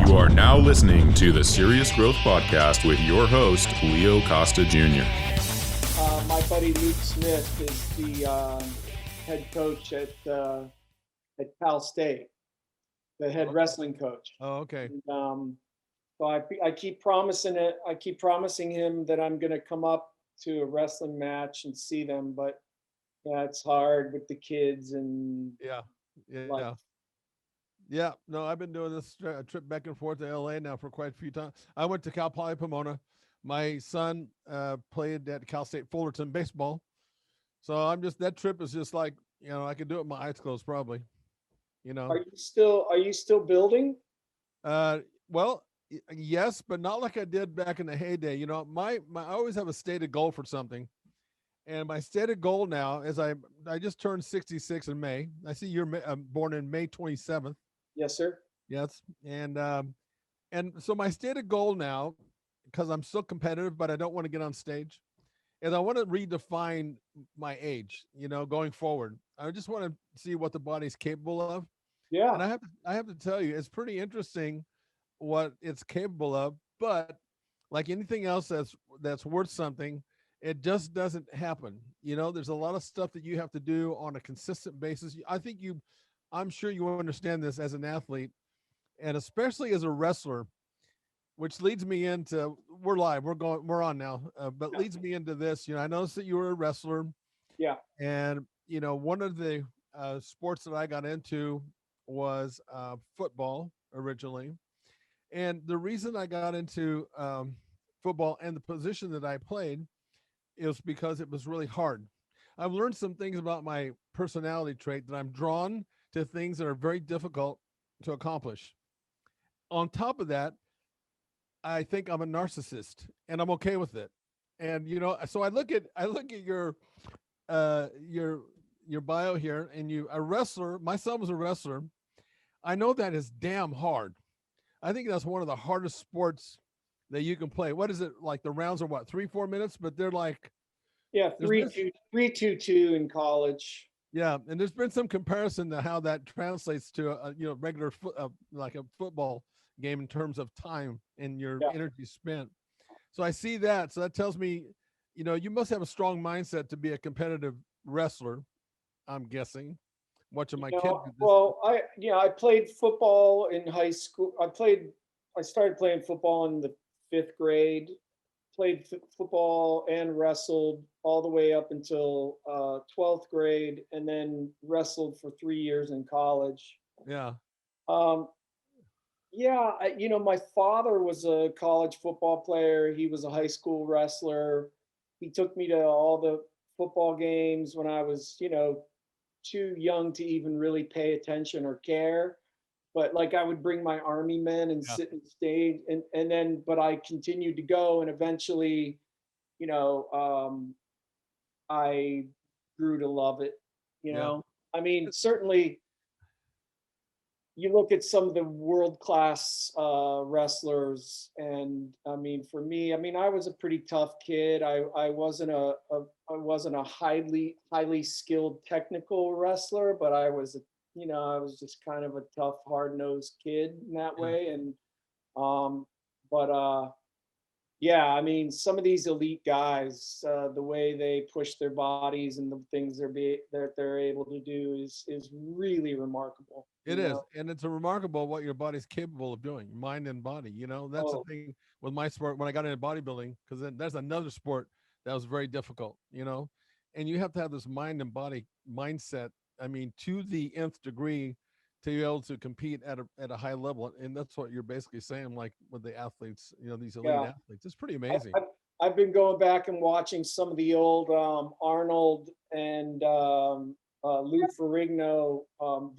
You are now listening to the Serious Growth Podcast with your host, Leo Costa Jr. My buddy Luke Smith is the head coach at Cal State, the head wrestling coach. Oh, okay. And, so I keep promising it. I keep promising him that I'm going to come up to a wrestling match and see them, but yeah, it's hard with the kids and Yeah. No, I've been doing this trip back and forth to LA now for quite a few times. I went to Cal Poly Pomona. My son played at Cal State Fullerton baseball. So that trip is just like, I could do it with my eyes closed probably, Are you still building? Well, yes, but not like I did back in the heyday. I always have a stated goal for something. And my stated goal now is I just turned 66 in May. I see you're born in May 27th. Yes, sir. Yes. And so my stated goal now, because I'm still competitive, but I don't want to get on stage, is I want to redefine my age, going forward. I just want to see what the body's capable of. Yeah. And I have to tell you, it's pretty interesting what it's capable of, but like anything else that's worth something, it just doesn't happen. There's a lot of stuff that you have to do on a consistent basis. I'm sure you understand this as an athlete, and especially as a wrestler, which leads me into, we're live, we're on now, but leads me into this. I noticed that you were a wrestler. Yeah. And, one of the sports that I got into was football originally. And the reason I got into football and the position that I played is because it was really hard. I've learned some things about my personality trait that I'm drawn to things that are very difficult to accomplish. On top of that, I think I'm a narcissist, and I'm okay with it. And so I look at your bio here, and a wrestler. My son was a wrestler. I know that is damn hard. I think that's one of the hardest sports that you can play. What is it like? The rounds are what, 3-4 minutes, but they're like, 3-2-2 in college. Yeah, and there's been some comparison to how that translates to a regular like a football game in terms of time and your energy spent. So I see that. So that tells me, you must have a strong mindset to be a competitive wrestler, I'm guessing. Watching my kid do this. Well, I played football in high school. I started playing football in the 5th grade. Played football and wrestled all the way up until 12th grade, and then wrestled for 3 years in college. Yeah. My father was a college football player. He was a high school wrestler. He took me to all the football games when I was, too young to even really pay attention or care. But like I would bring my army men and sit and stage, and then, but I continued to go, and eventually, I grew to love it. I mean, certainly, you look at some of the world-class wrestlers, and I mean, for me, I was a pretty tough kid. I wasn't a highly skilled technical wrestler, but I was just kind of a tough, hard-nosed kid in that way. And some of these elite guys, the way they push their bodies and the things that they're able to do is really remarkable. It is, and it's remarkable what your body's capable of doing, mind and body. That's the thing with my sport when I got into bodybuilding, because then there's another sport that was very difficult, and you have to have this mind and body mindset. To the nth degree to be able to compete at a high level. And that's what you're basically saying, like with the athletes, these elite athletes. It's pretty amazing. I've been going back and watching some of the old Arnold and Lou Ferrigno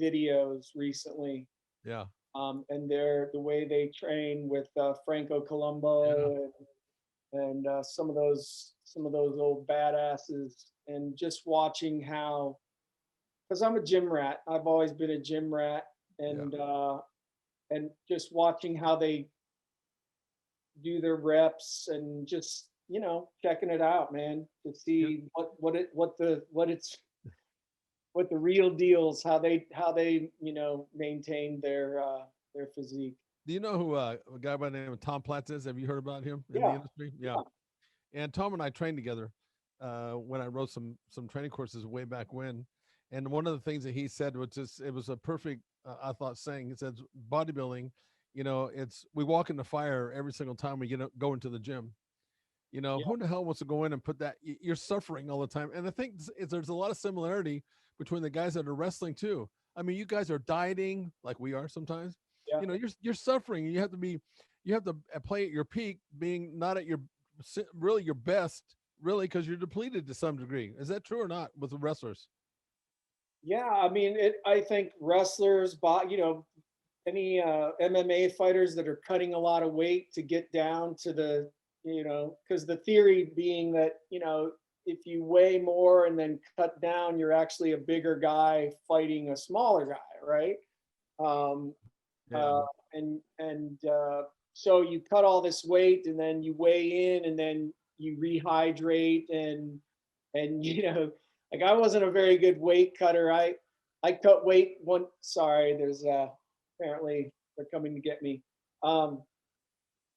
videos recently. Yeah. And the way they train with Franco Columbu and some of those old badasses, and just watching how, because I'm a gym rat. I've always been a gym rat, and just watching how they do their reps and just checking it out, man, to see what the real deals, how they maintain their physique. Do you know who a guy by the name of Tom Platz is? Have you heard about him in the Yeah, industry? Yeah. yeah, And Tom and I trained together when I wrote some training courses way back when. And one of the things that he said, which is it was a perfect, I thought, saying. He said, bodybuilding, it's we walk in the fire every single time we go into the gym. yeah, Who the hell wants to go in and put that? You're suffering all the time. And I think there's a lot of similarity between the guys that are wrestling too. I mean, you guys are dieting like we are sometimes. yeah. You're suffering. You have to play at your peak, being not at your really your best, really, because you're depleted to some degree. Is that true or not with the wrestlers? Yeah, I mean, I think wrestlers, any MMA fighters that are cutting a lot of weight to get down to because the theory being that, if you weigh more and then cut down, you're actually a bigger guy fighting a smaller guy, right? Um, Yeah. uh, and so you cut all this weight and then you weigh in and then you rehydrate and like I wasn't a very good weight cutter. I cut weight one. Sorry, there's apparently they're coming to get me. Um,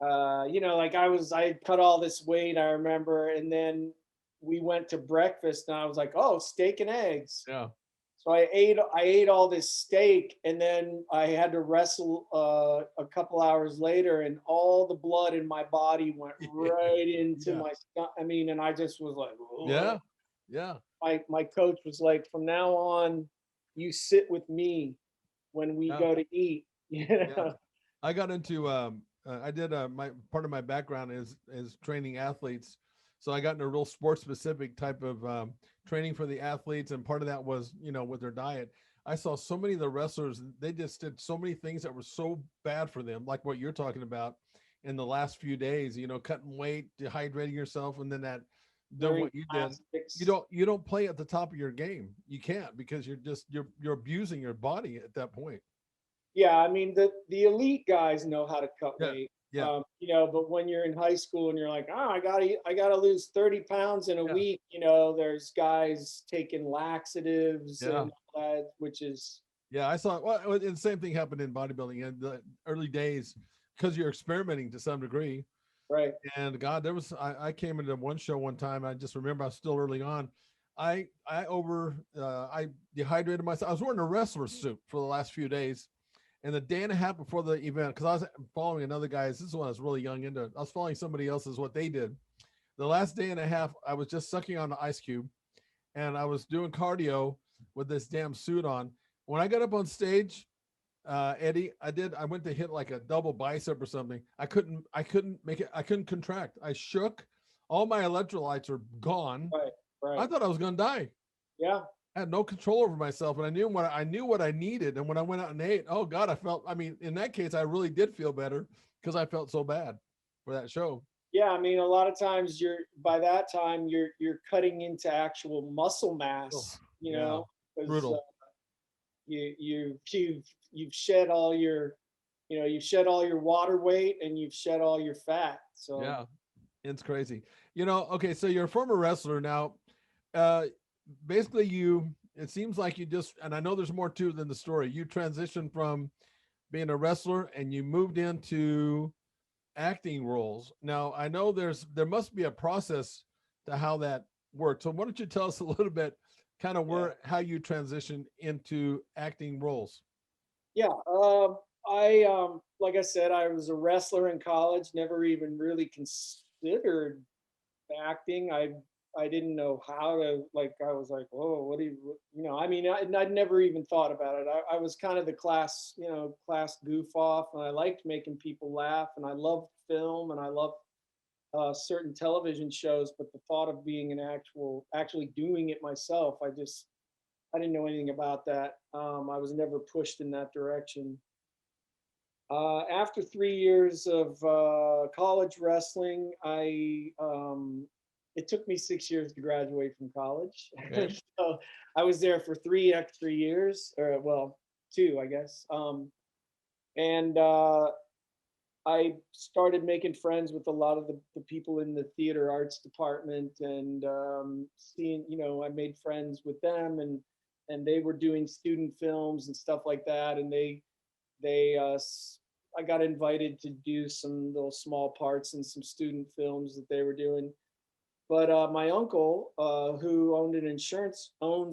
like I had cut all this weight, I remember, and then we went to breakfast, and I was like, oh, steak and eggs. Yeah. So I ate all this steak, and then I had to wrestle a couple hours later, and all the blood in my body went right into Yeah. my stomach. I mean, and I just was like, Yeah. "Ugh." Yeah. My coach was like, from now on, you sit with me when we Yeah. go to eat. You Yeah. know? I got into I did my part of my background is training athletes. So I got into a real sports specific type of training for the athletes, and part of that was with their diet. I saw so many of the wrestlers; they just did so many things that were so bad for them, like what you're talking about in the last few days. Cutting weight, dehydrating yourself, and then that doing Wearing what you did. plastics. You don't play at the top of your game. You can't because you're abusing your body at that point. Yeah, I mean the elite guys know how to cut Yeah. weight. Yeah. But when you're in high school and you're like, oh, I gotta lose 30 pounds in a Yeah. week, there's guys taking laxatives Yeah. and all that, which is Yeah, I saw. Well, and the same thing happened in bodybuilding in the early days because you're experimenting to some degree. right. And God, I came into one show one time. I just remember I was still early on. I dehydrated myself. I was wearing a wrestler suit for the last few days, and the day and a half before the event, because I was following another guy's. This is when I was really young into. I was following somebody else's what they did. The last day and a half, I was just sucking on the ice cube, and I was doing cardio with this damn suit on. When I got up on stage, Eddie, I went to hit like a double bicep or something. I couldn't make it. I couldn't contract. I shook. All my electrolytes are gone. Right, I right. thought I was going to die. Yeah. I had no control over myself, and I knew what I needed. And when I went out and ate, oh God, I felt. I mean, in that case, I really did feel better because I felt so bad for that show. Yeah, I mean, a lot of times by that time you're cutting into actual muscle Oh, mass, yeah, because brutal. you've shed all your, you've shed all your water weight and you've shed all your fat. So Yeah, it's crazy. Okay, so you're a former wrestler now. Uh, basically, it seems like you just, and I know there's more to than the story. You transitioned from being a wrestler and you moved into acting roles. Now, I know there must be a process to how that works. So why don't you tell us a little bit kind of yeah, how you transitioned into acting roles? yeah. I like I said, I was a wrestler in college. Never even really considered acting. I didn't know how to, like, I was like, oh, what do I mean, I'd never even thought about it. I was kind of the class goof off, and I liked making people laugh, and I loved film, and I loved certain television shows, but the thought of being actually doing it myself, I didn't know anything about that. I was never pushed in that direction. After 3 years of college wrestling, it took me 6 years to graduate from college. Okay. So I was there for 3 extra years, or well, two, I guess. And I started making friends with a lot of the people in the theater arts department, and I made friends with them, and they were doing student films and stuff like that, and they I got invited to do some little small parts in some student films that they were doing. But my uncle, who owns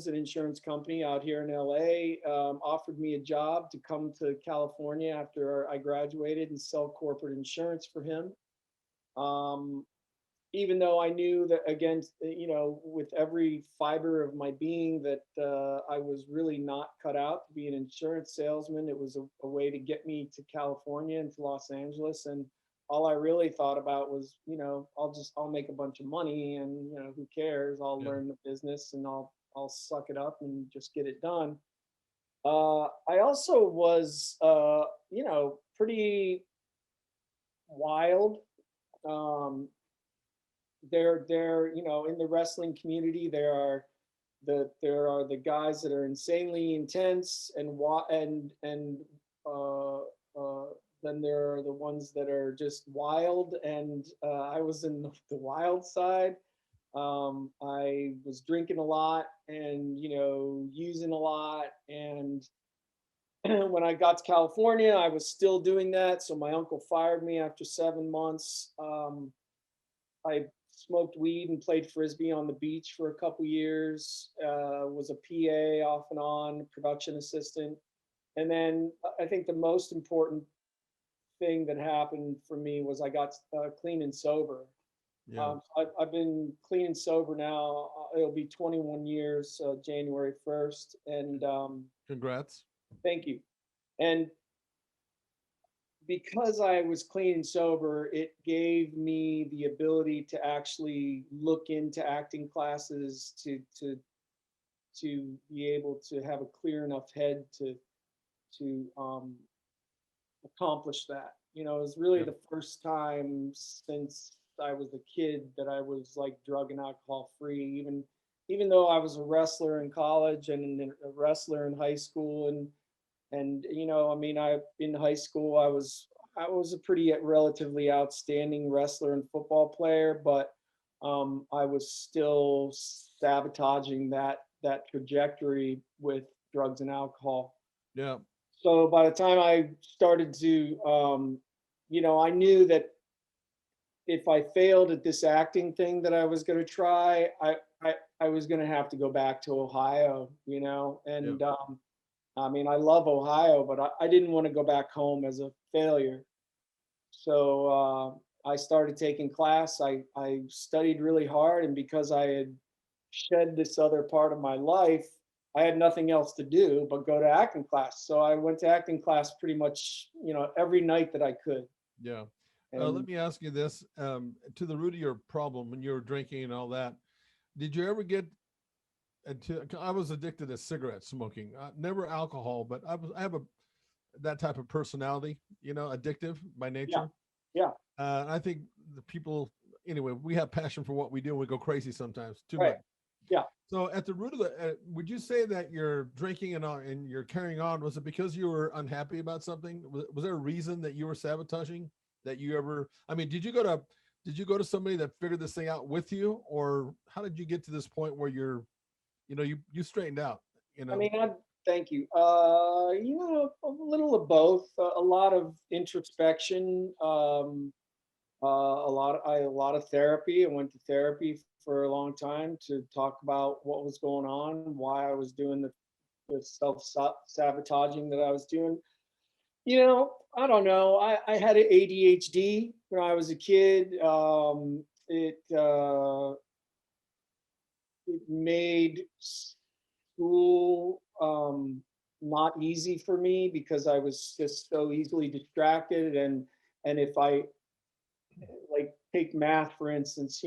an insurance company out here in LA, offered me a job to come to California after I graduated and sell corporate insurance for him. Um, Even though I knew that, again, with every fiber of my being, that I was really not cut out to be an insurance salesman. It was a way to get me to California and to Los Angeles. And all I really thought about was, I'll make a bunch of money, and, who cares? I'll Yeah. learn the business, and I'll suck it up and just get it done. I also was, pretty wild. Um, in the wrestling community, there are the guys that are insanely intense and uh, uh, then there are the ones that are just wild, and I was in the wild side. I was drinking a lot and using a lot, and when I got to California, I was still doing that. So my uncle fired me after 7 months. I smoked weed and played frisbee on the beach for a couple years. Was a PA off and on, production assistant, and then I think the most important thing that happened for me was I got clean and sober. Yeah. I've been clean and sober now. It'll be 21 years, January 1st, and Congrats. thank you. And because I was clean and sober, it gave me the ability to actually look into acting classes to be able to have a clear enough head to accomplish that. It was really Yeah. the first time since I was a kid that I was like drug and alcohol free. Even though I was a wrestler in college and a wrestler in high school, and I mean, in high school I was a pretty relatively outstanding wrestler and football player, but I was still sabotaging that trajectory with drugs and alcohol. Yeah. So by the time I started to, I knew that if I failed at this acting thing that I was going to try, I was going to have to go back to Ohio, Yeah. and I mean, I love Ohio, but I didn't want to go back home as a failure. So I started taking class. I studied really hard, and because I had shed this other part of my life, I had nothing else to do but go to acting class. So I went to acting class pretty much, every night that I could. Yeah. Let And me ask you this, to the root of your problem when you were drinking and all that, did you ever get into, I was addicted to cigarette smoking, never alcohol, but I have that type of personality, addictive by yeah, nature. yeah, I think the people, anyway, we have passion for what we do. And we go crazy sometimes, too right, much. yeah. So at the root of would you say that you're drinking and you're carrying on? Was it because you were unhappy about something? Was there a reason that you were sabotaging that you ever, I mean, did you go to somebody that figured this thing out with you, or how did you get to this point where you straightened out, I mean, thank you. A little of both. A lot of introspection. A lot of therapy. I went to therapy for a long time to talk about what was going on, why I was doing the self sabotaging that I was doing. I don't know. I had an ADHD when I was a kid. It made school not easy for me because I was just so easily distracted, and if I like take math for instance,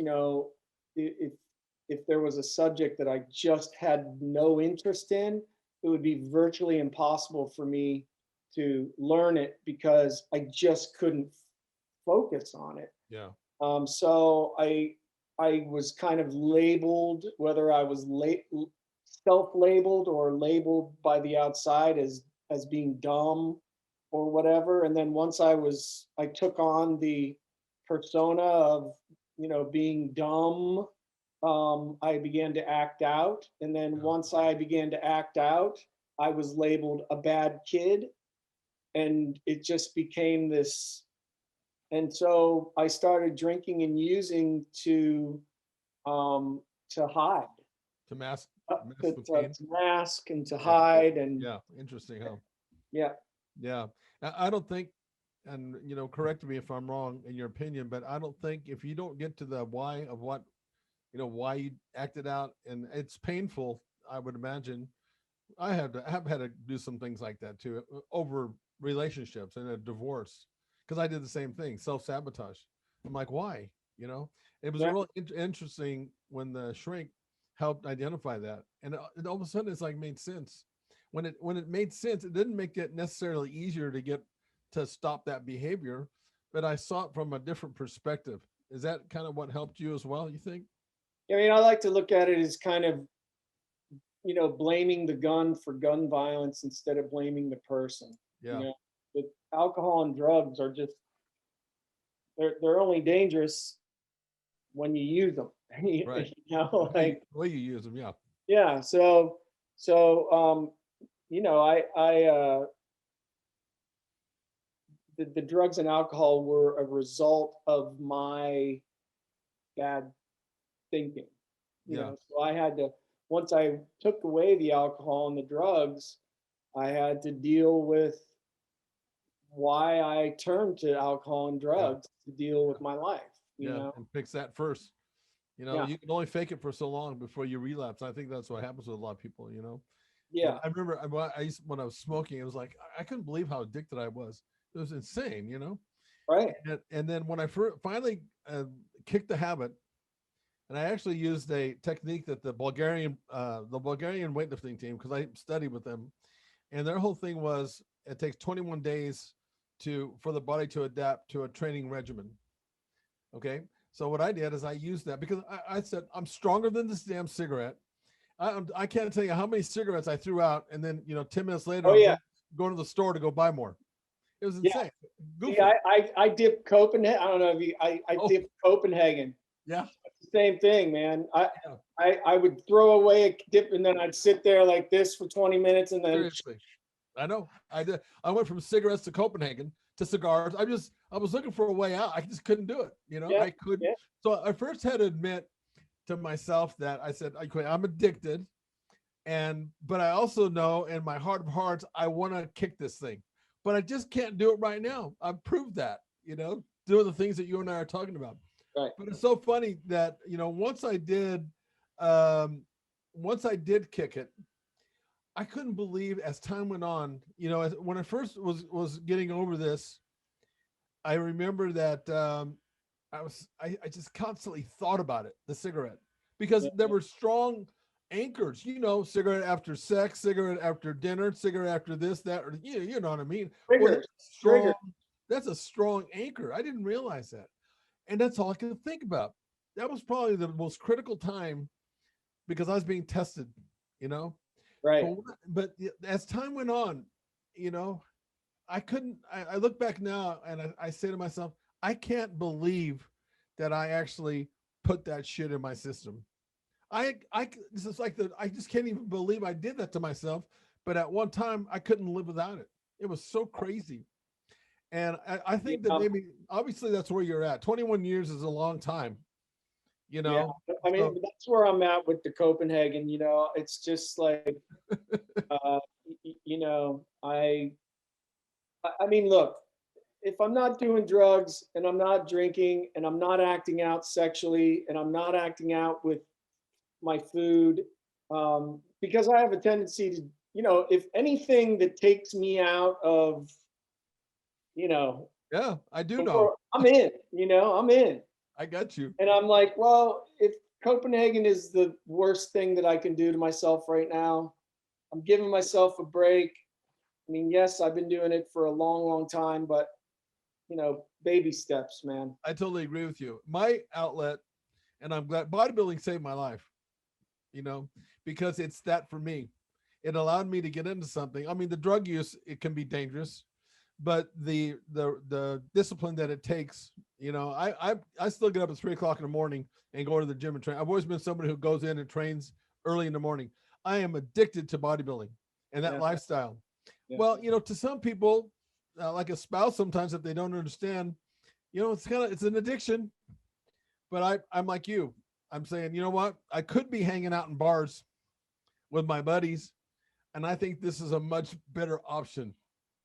if there was a subject that I just had no interest in, it would be virtually impossible for me to learn it because I just couldn't focus on it. Yeah. So I was kind of labeled, whether I was self-labeled or labeled by the outside as being dumb or whatever. And then once I took on the persona of being dumb, I began to act out. And then Yeah. once I began to act out, I was labeled a bad kid. and it just became this. And so I started drinking and using to hide, To mask, to, the to, pain. to mask and to Yeah. hide. And Yeah, interesting, huh? yeah, Yeah. I don't think, and correct me if I'm wrong in your opinion, but I don't think if you don't get to the why of what, why you acted out, and it's painful, I would imagine. Have had to do some things like that too, over relationships and a divorce, because I did the same thing, self-sabotage. I'm like, why? It was yeah, real interesting when the shrink helped identify that, and all of a sudden it's like made sense. When it made sense, it didn't make it necessarily easier to stop that behavior, but I saw it from a different perspective. Is that kind of what helped you as well, you think? I mean, I like to look at it as kind of, blaming the gun for gun violence instead of blaming the person. Yeah. But alcohol and drugs are just, they're only dangerous when you use them. Right. Like, The way you use them. Yeah. yeah. So the drugs and alcohol were a result of my bad thinking. Yeah. So I had to, once I took away the alcohol and the drugs, I had to deal with why I turned to alcohol and drugs to deal with my life. And fix that first. Yeah. You can only fake it for so long before you relapse. I think that's what happens with a lot of people. Yeah. And I remember when I was smoking, it was like I couldn't believe how addicted I was. It was insane. Right. And then when I finally kicked the habit, and I actually used a technique that the Bulgarian weightlifting team, because I studied with them, and their whole thing was it takes 21 days for the body to adapt to a training regimen. Okay. So what I did is I used that because I said, I'm stronger than this damn cigarette. I can't tell you how many cigarettes I threw out. And then, 10 minutes later, Oh, yeah. going to the store to go buy more. It was insane. See, I dipped Copenhagen. I don't know if I dipped Copenhagen. Yeah. Same thing, man. I would throw away a dip and then I'd sit there like this for 20 minutes and then Seriously. I know. I did. I went from cigarettes to Copenhagen to cigars. I was looking for a way out. I just couldn't do it. I couldn't. Yeah. So I first had to admit to myself that I said, I'm addicted. But I also know in my heart of hearts, I want to kick this thing, but I just can't do it right now. I've proved that, doing the things that you and I are talking about. Right. But it's so funny that, once I did kick it, I couldn't believe as time went on, when I first was getting over this, I remember that I just constantly thought about it, the cigarette, because there were strong anchors, cigarette after sex, cigarette after dinner, cigarette after this, that, or you know what I mean? Trigger. That's a strong anchor. I didn't realize that. And that's all I could think about. That was probably the most critical time because I was being tested, Right. But as time went on, I look back now and I say to myself, I can't believe that I actually put that shit in my system. I just can't even believe I did that to myself. But at one time I couldn't live without it. It was so crazy. And I think that maybe, obviously that's where you're at. 21 years is a long time, Yeah. I mean, that's where I'm at with the Copenhagen, it's just like, I mean, look, if I'm not doing drugs and I'm not drinking and I'm not acting out sexually and I'm not acting out with my food, because I have a tendency to, if anything that takes me out of, yeah, I do know. I'm in, I'm in. I got you. And I'm like, well, if Copenhagen is the worst thing that I can do to myself right now, I'm giving myself a break. I mean, yes, I've been doing it for a long, long time, but baby steps, man. I totally agree with you. My outlet, and I'm glad bodybuilding saved my life, because it's that for me. It allowed me to get into something. I mean, the drug use, it can be dangerous, but the discipline that it takes, I still get up at 3:00 in the morning and go to the gym and train. I've always been somebody who goes in and trains early in the morning. I am addicted to bodybuilding and that lifestyle. Yeah. Well, to some people, like a spouse sometimes, if they don't understand, it's an addiction. But I'm like you. I'm saying, you know what? I could be hanging out in bars with my buddies, and I think this is a much better option.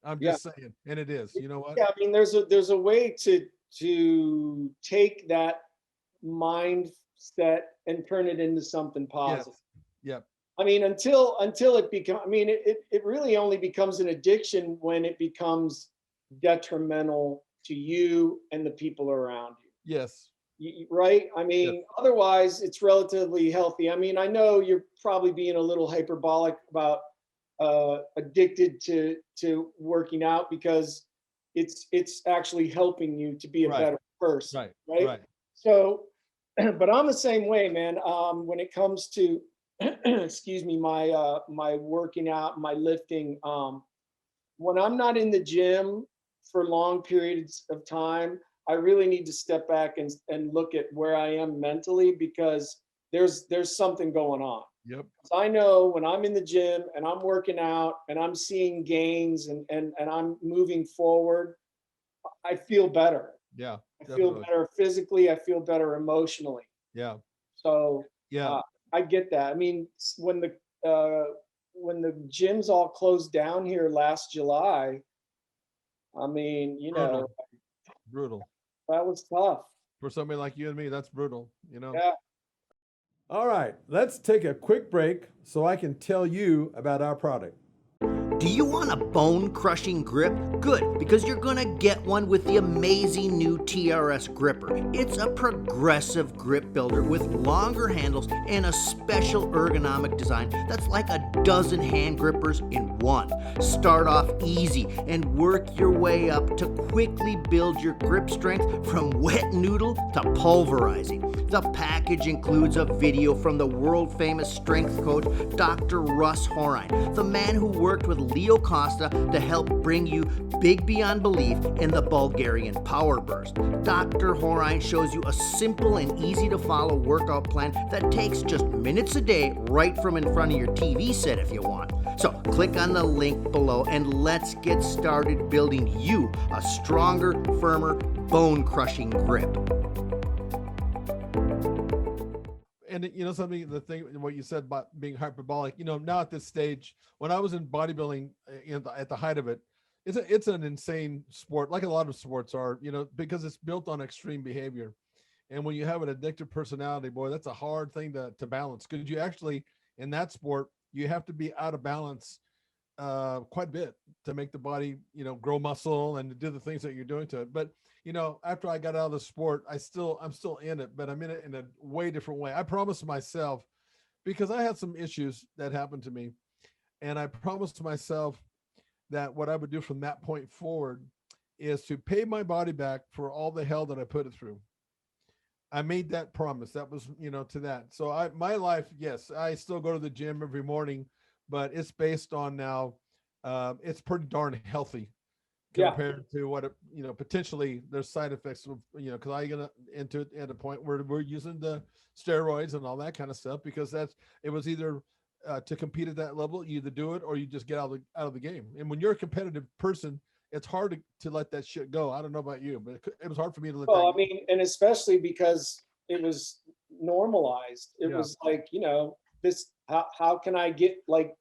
I'm Yeah. just saying, and it is. You know what? Yeah, I mean, there's a way to take that mindset and turn it into something Yes. positive. Yep. I mean, until it becomes, I mean, it really only becomes an addiction when it becomes detrimental to you and the people around you. Yes. Right? I Yes. mean, otherwise it's relatively healthy. I mean, I know you're probably being a little hyperbolic about addicted to working out because it's actually helping you to be a Right. better person, Right. right? Right. So, but I'm the same way, man. When it comes to excuse me, my working out, my lifting, when I'm not in the gym for long periods of time, I really need to step back and look at where I am mentally because there's something going on. Yep. So I know when I'm in the gym and I'm working out and I'm seeing gains and I'm moving forward, I feel better. Yeah. I feel Definitely. better physically. I feel better emotionally. Yeah. So Yeah. I get that. I mean, when the gyms all closed down here last July, I mean, Brutal. Brutal. that was tough. For somebody like you and me, that's brutal. Yeah. All right, let's take a quick break so I can tell you about our product. Do you want a bone-crushing grip? Good, because you're gonna get one with the amazing new TRS Gripper. It's a progressive grip builder with longer handles and a special ergonomic design that's like a dozen hand grippers in one. Start off easy and work your way up to quickly build your grip strength from wet noodle to pulverizing. The package includes a video from the world-famous strength coach, Dr. Russ Horine, the man who worked with Leo Costa to help bring you big beyond belief in the Bulgarian Power Burst. Dr. Horine shows you a simple and easy to follow workout plan that takes just minutes a day right from in front of your TV set if you want. So click on the link below and let's get started building you a stronger, firmer, bone-crushing grip. And something, what you said about being hyperbolic, now at this stage, when I was in bodybuilding at the height of it, it's an insane sport, like a lot of sports are, because it's built on extreme behavior. And when you have an addictive personality, boy, that's a hard thing to balance, because you actually, in that sport, you have to be out of balance quite a bit to make the body, grow muscle and to do the things that you're doing to it. But after I got out of the sport, I'm still in it, but I'm in it in a way different way. I promised myself, because I had some issues that happened to me, and I promised myself that what I would do from that point forward is to pay my body back for all the hell that I put it through. I made that promise. That was, to that. So my life, yes, I still go to the gym every morning, but it's based on now, it's pretty darn healthy compared to what potentially there's side effects of, because I get into it at a point where we're using the steroids and all that kind of stuff, because it was either to compete at that level, you either do it or you just get out of the game. And when you're a competitive person, it's hard to let that shit go. I don't know about you, but it was hard for me to let that go. I mean, and especially because it was normalized. It was like, this, how can I get like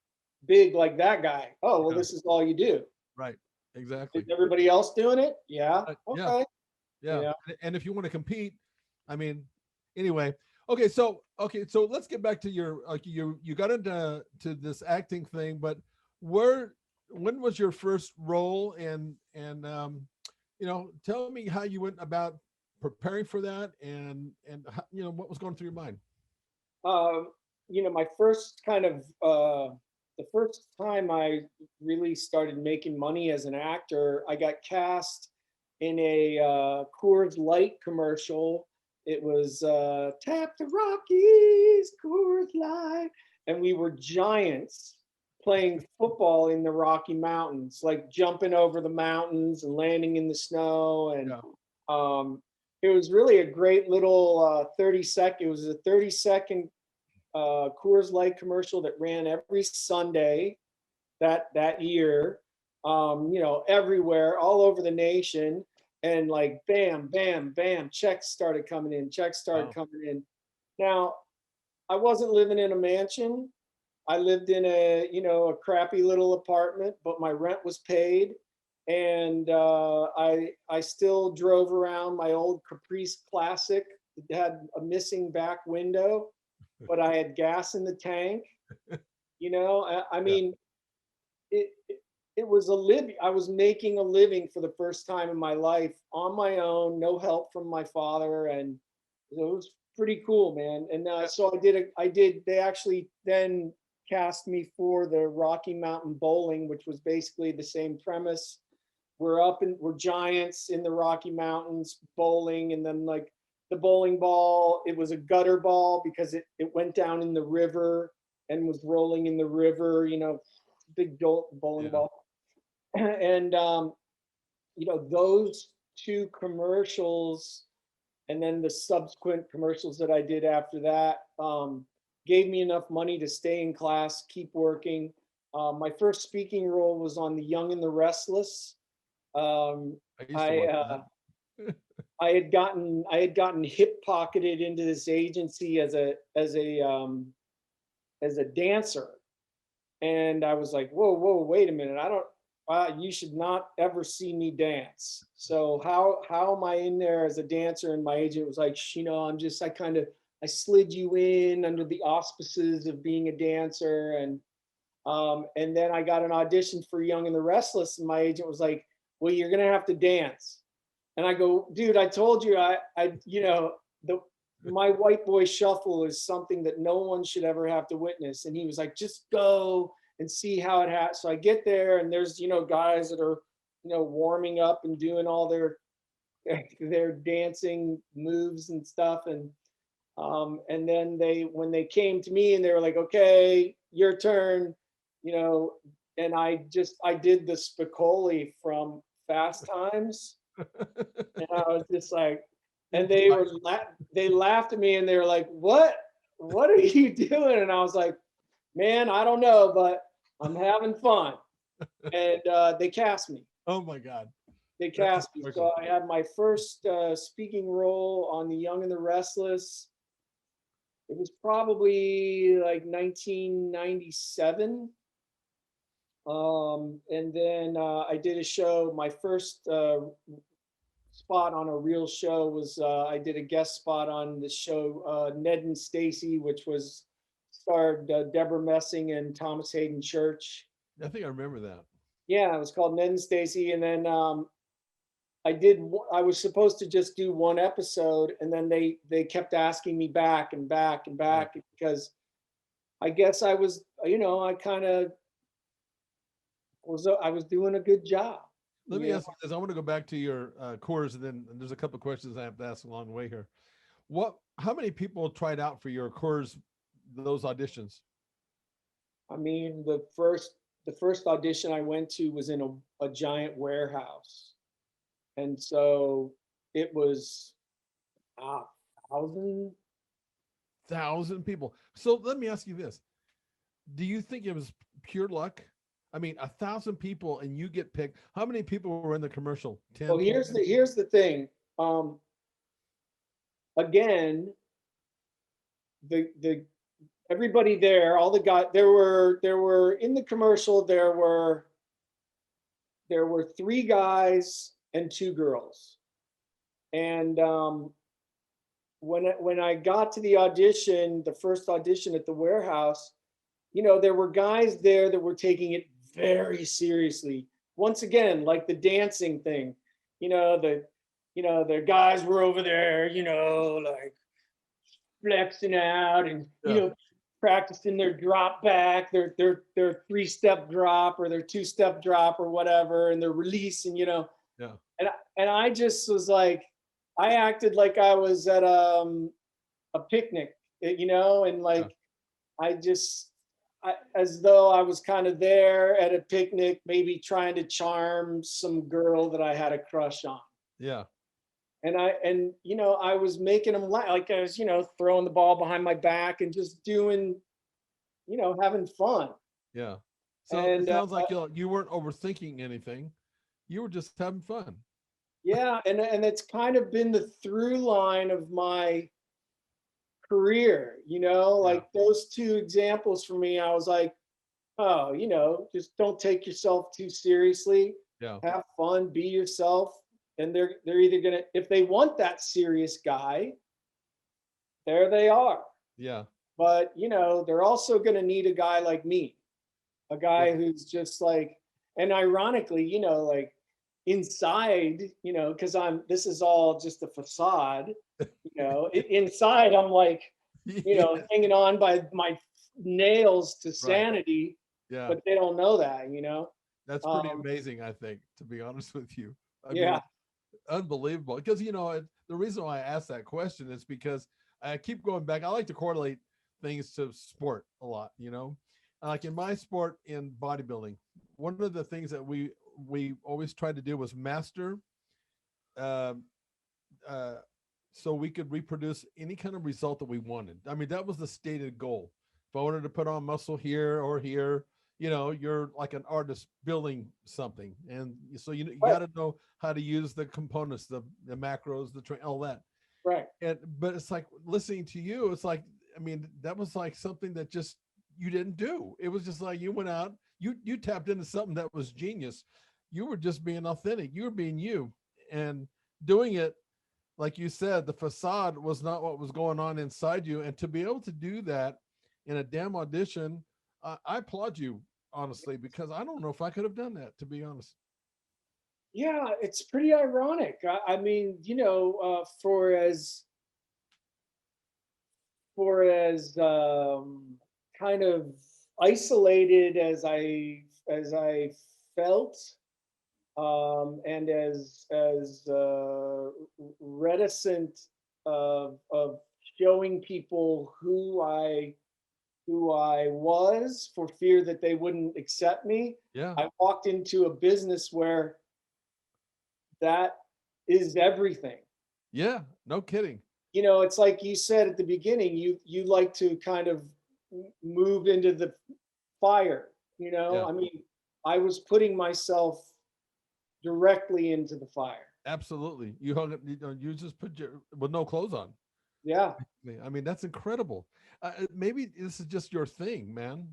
big like that guy? Oh, well, this is all you do. Right. Exactly. Is everybody else doing it? Yeah. Okay. Yeah. And if you want to compete, I mean, anyway. Okay, so let's get back to your you got into this acting thing, but when was your first role, and tell me how you went about preparing for that, and what was going through your mind. My first kind of the first time I really started making money as an actor, I got cast in a Coors Light commercial. It was Tap the Rockies, Coors Light. And we were giants playing football in the Rocky Mountains, like jumping over the mountains and landing in the snow. And it was really a great little 30-second, it was a 30-second Coors Light commercial that ran every Sunday that year. everywhere, all over the nation. And like, bam, bam, bam, checks started coming in, coming in. Now, I wasn't living in a mansion. I lived in a crappy little apartment, but my rent was paid. And I still drove around my old Caprice Classic. It had a missing back window, but I had gas in the tank. I mean, it was a living. I was making a living for the first time in my life on my own, no help from my father, and it was pretty cool, man. And so I did. They actually then cast me for the Rocky Mountain Bowling, which was basically the same premise. We're giants in the Rocky Mountains bowling, and then like the bowling ball, it was a gutter ball because it went down in the river and was rolling in the river, big bowling ball. And those two commercials and then the subsequent commercials that I did after that gave me enough money to stay in class, keep working. My first speaking role was on The Young and the Restless. I had gotten hip pocketed into this agency as a dancer, and I was like, whoa, wait a minute, you should not ever see me dance. So how am I in there as a dancer? And my agent was like, I slid you in under the auspices of being a dancer, and then I got an audition for Young and the Restless, and my agent was like, well, you're gonna have to dance. And I go, dude, I told you, my white boy shuffle is something that no one should ever have to witness. And he was like, just go and see how it has. So I get there, and there's, guys that are, warming up and doing all their dancing moves and stuff. And then when they came to me and they were like, okay, your turn, and I did the Spicoli from Fast Times. And I was just like, and they laughed at me, and they were like, what are you doing? And I was like, man, I don't know, but I'm having fun. And they cast me. Oh my God. They cast me. So I had my first speaking role on The Young and the Restless. It was probably like 1997. And then I did a show. My first spot on a real show was I did a guest spot on the show Ned and Stacy, which starred Deborah Messing and Thomas Hayden Church. I think I remember that. Yeah, it was called Ned and Stacy, and then I was supposed to just do one episode, and then they kept asking me back and back and back because I guess I was, I was doing a good job. Let me ask you this. I want to go back to your course, and then there's a couple of questions I have to ask along the way here. How many people tried out for your course, those auditions? I mean, the first audition I went to was in a giant warehouse. And so it was 1,000 people. So let me ask you this. Do you think it was pure luck? I mean, 1,000 people and you get picked. How many people were in the commercial? 10? Well, here's the thing. Again, the everybody there, all the guys, there were in the commercial, there were 3 guys and 2 girls. And when I got to the audition, the first audition at the warehouse, there were guys there that were taking it very seriously. Once again, like the dancing thing, the guys were over there, like flexing out and, practicing their drop back, their 3-step drop or their 2-step drop or whatever, and their release, and Yeah. And I just was like, I acted like I was at a picnic, and like as though I was kind of there at a picnic, maybe trying to charm some girl that I had a crush on. Yeah. And I was making them laugh, like I was, throwing the ball behind my back and just doing, having fun. Yeah. So And it sounds like you weren't overthinking anything. You were just having fun. yeah, and it's kind of been the through line of my career, like those two examples for me. I was like, oh, just don't take yourself too seriously. Yeah. Have fun, be yourself. And they're either gonna, if they want that serious guy, there they are. Yeah. But they're also gonna need a guy like me, a guy who's just like, and ironically, like inside, because this is all just a facade, inside I'm like, hanging on by my nails to sanity, Yeah. but they don't know that, That's pretty amazing, I think, to be honest with you. I yeah. mean, unbelievable. Because, the reason why I asked that question is because I keep going back. I like to correlate things to sport a lot, Like in my sport, in bodybuilding, one of the things that we always tried to do was master so we could reproduce any kind of result that we wanted. I mean, that was the stated goal. If I wanted to put on muscle here or here, you're like an artist building something. And so you got to know how to use the components, the macros, all that. Right. But it's like listening to you, it's like, I mean, that was like something that just you didn't do. It was just like you went out, you tapped into something that was genius. You were just being authentic. You were being you and doing it. Like you said, the facade was not what was going on inside you. And to be able to do that in a damn audition, I applaud you, honestly, because I don't know if I could have done that, to be honest. Yeah, it's pretty ironic. I mean, for as kind of isolated as I felt, and as reticent of showing people who I was for fear that they wouldn't accept me. Yeah. I walked into a business where that is everything. Yeah, no kidding. It's like you said at the beginning, you like to kind of move into the fire, I mean, I was putting myself directly into the fire. Absolutely. You hung it, you just put with no clothes on. Yeah. I mean, that's incredible. Maybe this is just your thing, man,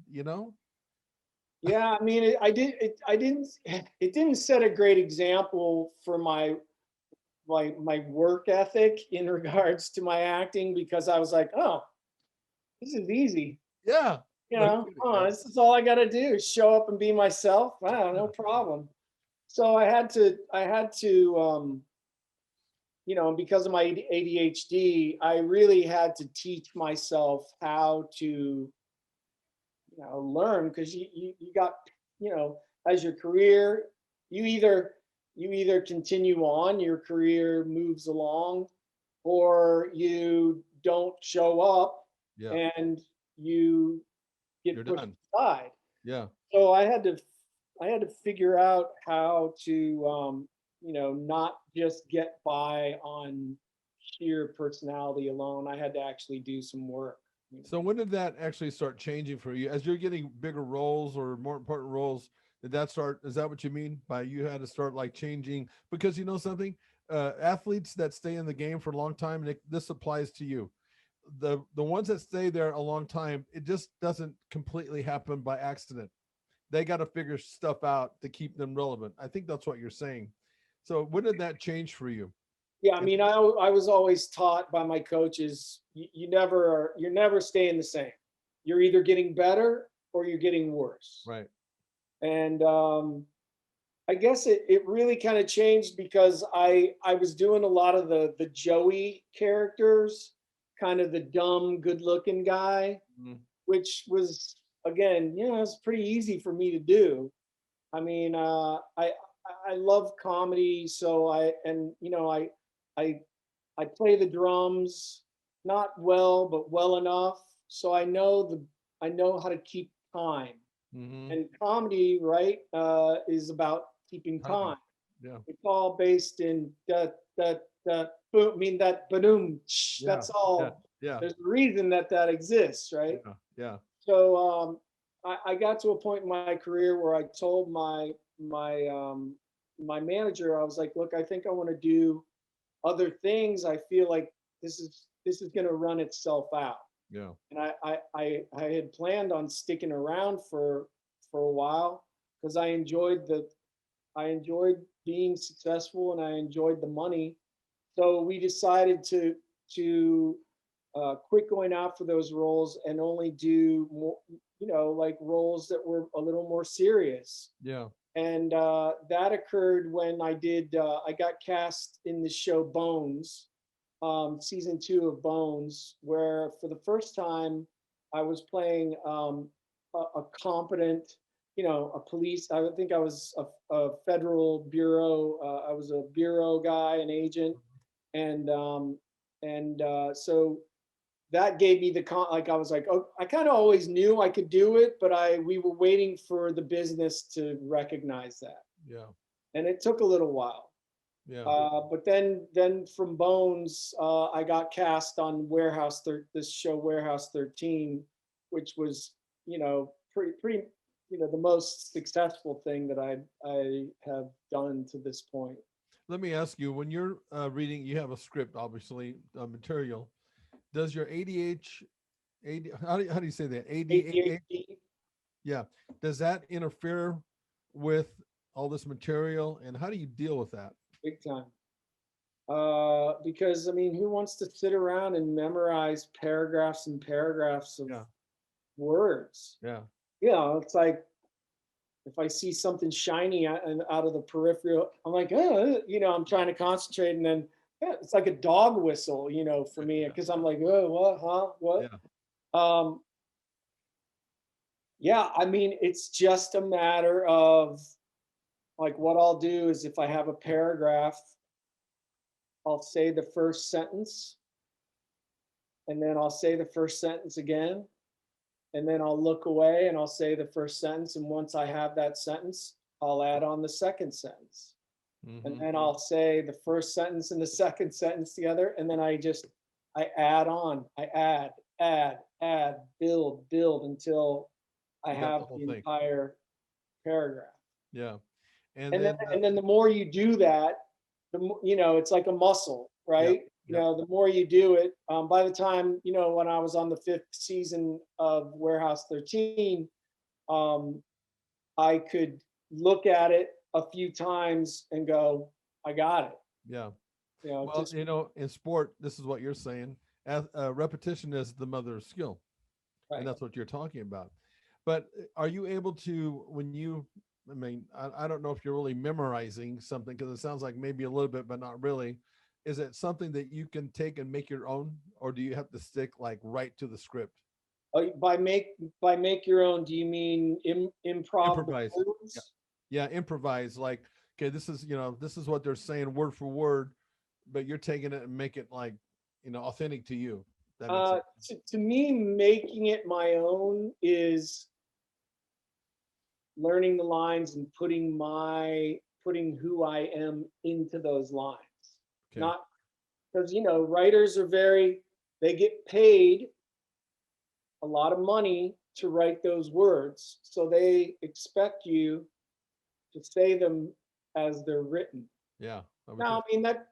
Yeah, I mean, it didn't set a great example for my work ethic in regards to my acting, because I was like, oh, this is easy. Yeah. This is all I got to do is show up and be myself. Wow, no problem. So I had to, and because of my ADHD, I really had to teach myself how to, learn, because you got, as your career, you either continue on, your career moves along, or you don't show up and you get You're pushed done. aside. Yeah. So I had to figure out how to, not just get by on sheer personality alone. I had to actually do some work. So when did that actually start changing for you? As you're getting bigger roles or more important roles, did that start? Is that what you mean by you had to start like changing? Because you know something, athletes that stay in the game for a long time, and this applies to you. The ones that stay there a long time, it just doesn't completely happen by accident. They got to figure stuff out to keep them relevant. I think that's what you're saying. So when did that change for you? Yeah, I mean, I was always taught by my coaches, you're never staying the same. You're either getting better or you're getting worse. Right. And I guess it really kind of changed because I was doing a lot of the Joey characters, kind of the dumb, good-looking guy, which was, again, it's pretty easy for me to do. I mean, I love comedy, so I play the drums, not well, but well enough, so I know how to keep time. And comedy, right, is about keeping time. Yeah. It's all based in that boom. I mean that boom. That's all. Yeah. There's a reason that exists, right? Yeah. So I got to a point in my career where I told my manager, I was like, look, I think I want to do other things. I feel like this is going to run itself out. Yeah. And I had planned on sticking around for a while because I enjoyed being successful and I enjoyed the money. So we decided to quit going out for those roles and only do more, like roles that were a little more serious. Yeah. And that occurred when I got cast in the show Bones, season 2 of Bones, where for the first time I was playing a competent, a police. I think I was a federal bureau. I was a bureau guy, an agent, and so that gave me like I was like, oh, I kind of always knew I could do it, but we were waiting for the business to recognize that. Yeah. And it took a little while. Yeah. But then from Bones, I got cast on this show Warehouse 13, which was, pretty, the most successful thing that I have done to this point. Let me ask you, when you're reading, you have a script, obviously, material. Does your how do you say that? ADHD. Yeah. Does that interfere with all this material, and how do you deal with that? Big time. Because I mean, who wants to sit around and memorize paragraphs and paragraphs of words? Yeah. It's like if I see something shiny out of the peripheral, I'm like, oh, I'm trying to concentrate, and then it's like a dog whistle, for me, because I'm like, oh, what, huh, what? Yeah. I mean, it's just a matter of like what I'll do is if I have a paragraph, I'll say the first sentence, and then I'll say the first sentence again, and then I'll look away and I'll say the first sentence, and once I have that sentence, I'll add on the second sentence. And then I'll say the first sentence and the second sentence together, and then I add on, I add, build until I have the entire paragraph. Yeah. And then the more you do that, the more, it's like a muscle, right? The more you do it, by the time, when I was on the 5th season of Warehouse 13, I could look at it a few times and go, I got it. Yeah. Well, in sport, this is what you're saying. Repetition is the mother of skill. Right. And that's what you're talking about. But are you able to, I don't know if you're really memorizing something, because it sounds like maybe a little bit, but not really. Is it something that you can take and make your own, or do you have to stick like right to the script? By make your own, do you mean Improvise. Words? Yeah, improvise. Like, okay, this is what they're saying word for word, but you're taking it and make it like, authentic to you. To me, making it my own is learning the lines and putting who I am into those lines. Okay. Not because writers are they get paid a lot of money to write those words, so they expect you to say them as they're written. Yeah. Now, I mean that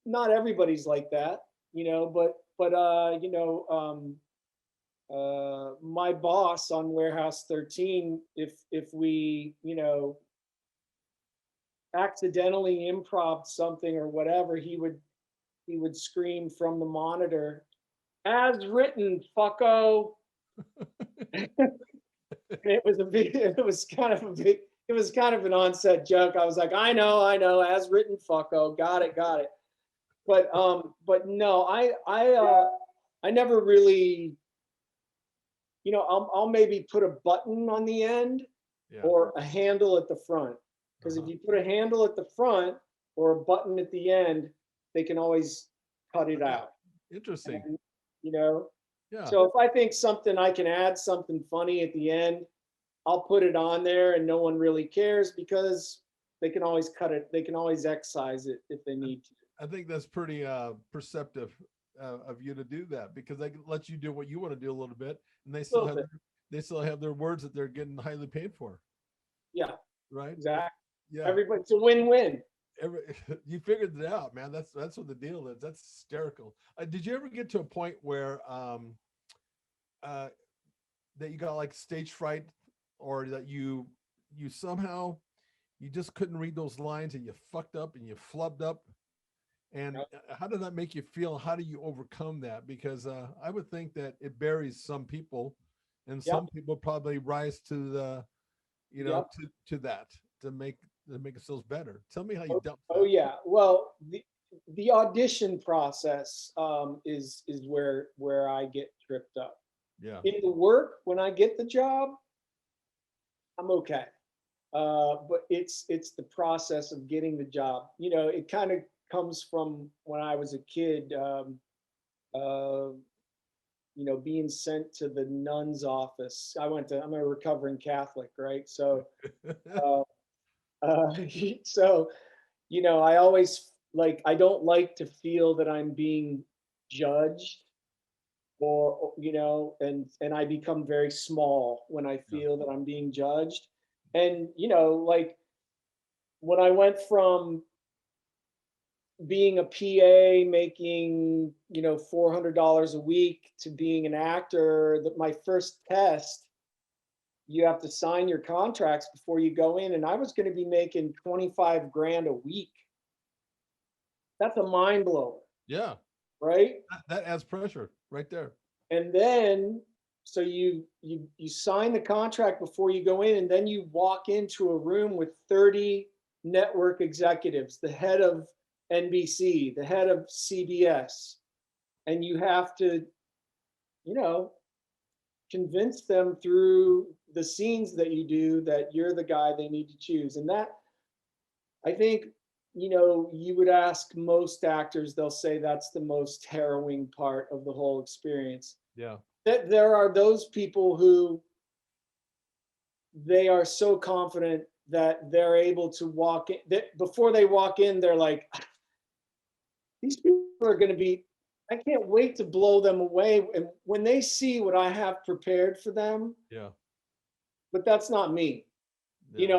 not everybody's like that, but my boss on Warehouse 13, if we, accidentally improv something or whatever, he would scream from the monitor, "As written, fucko." It was kind of an onset joke. I was like, I know, as written, fucko, got it. But no, I never really, I'll maybe put a button on the end or a handle at the front. Because if you put a handle at the front or a button at the end, they can always cut it out. Interesting. And, yeah. So if I think I can add something funny at the end, I'll put it on there and no one really cares because they can always cut it. They can always excise it if they need to. I think that's pretty perceptive of you to do that, because they let you do what you want to do a little bit, and they still they still have their words that they're getting highly paid for, Yeah, right? exactly. Yeah. Everybody, it's a win-win. You figured it out, man. That's what the deal is. That's hysterical. Did you ever get to a point where that you got like stage fright, or that you somehow you just couldn't read those lines and you fucked up and you flubbed up? And how did that make you feel? How do you overcome that? Because I would think that it buries some people, and some people probably rise to the, to that to make themselves better. Tell me how you dealt with that. Oh yeah. Well, the audition process is where I get tripped up. Yeah. In the work, when I get the job, I'm okay. But it's the process of getting the job. It kind of comes from when I was a kid. Being sent to the nun's office. I'm a recovering Catholic, right? So, so, I always I don't like to feel that I'm being judged, or, and I become very small when I feel that I'm being judged. And, when I went from being a PA making, $400 a week to being an actor, that my first test, you have to sign your contracts before you go in. And I was going to be making 25 grand a week. That's a mind blower. Yeah. Right. That adds pressure right there. And then, so you sign the contract before you go in, and then you walk into a room with 30 network executives, the head of NBC, the head of CBS, and you have to, convince them through the scenes that you do that you're the guy they need to choose. And that, I think, you would ask most actors, they'll say that's the most harrowing part of the whole experience. Yeah. That there are those people who they are so confident that they're able to walk in, that before they walk in, they're like, these people are going to be, I can't wait to blow them away. And when they see what I have prepared for them, Yeah. but that's not me. Yeah.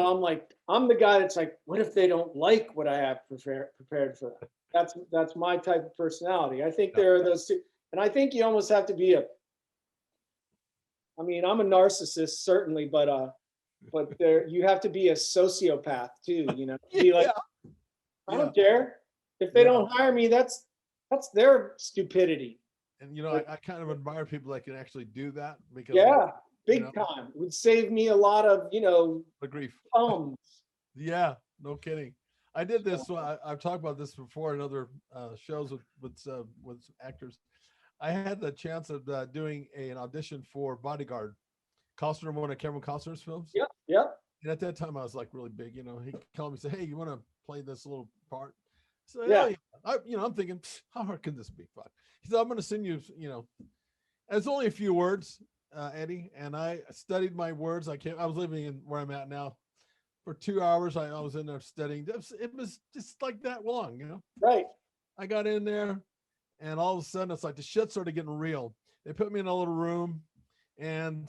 I'm the guy that's like, what if they don't like what I have prepared for them? That's my type of personality. I think there are those two. And I think you almost have to be I'm a narcissist, certainly, but you have to be a sociopath too, be like, I don't care. If they don't hire me, that's their stupidity. And I kind of admire people that can actually do that, because big time. It would save me a lot of, the grief. Yeah, no kidding. I did this. I've talked about this before in other shows with actors. I had the chance of doing an audition for Bodyguard, Costner, one of Kevin Costner's films. Yeah. And at that time, I was like really big. He called me and said, "Hey, you want to play this little part?" So I'm thinking, how hard can this be? Fuck. He said, "I'm going to send you. It's only a few words, Eddie." And I studied my words. I was living in where I'm at now for 2 hours. I was in there studying. It was just like that long, Right. I got in there, and all of a sudden, it's like the shit started getting real. They put me in a little room, and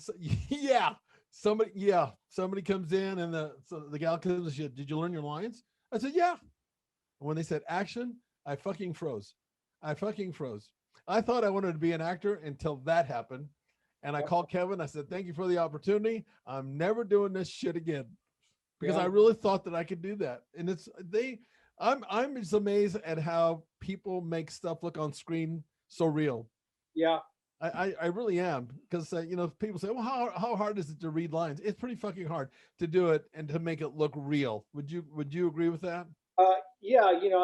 somebody comes in, and the gal comes and she said, "Did you learn your lines?" I said, "Yeah." And when they said action, I fucking froze. I thought I wanted to be an actor until that happened. And I called Kevin. I said, "Thank you for the opportunity. I'm never doing this shit again." Because I really thought that I could do that. And I'm just amazed at how people make stuff look on screen so real. Yeah. I really am, because people say, "Well, how hard is it to read lines?" It's pretty fucking hard to do it and to make it look real. Would you agree with that? I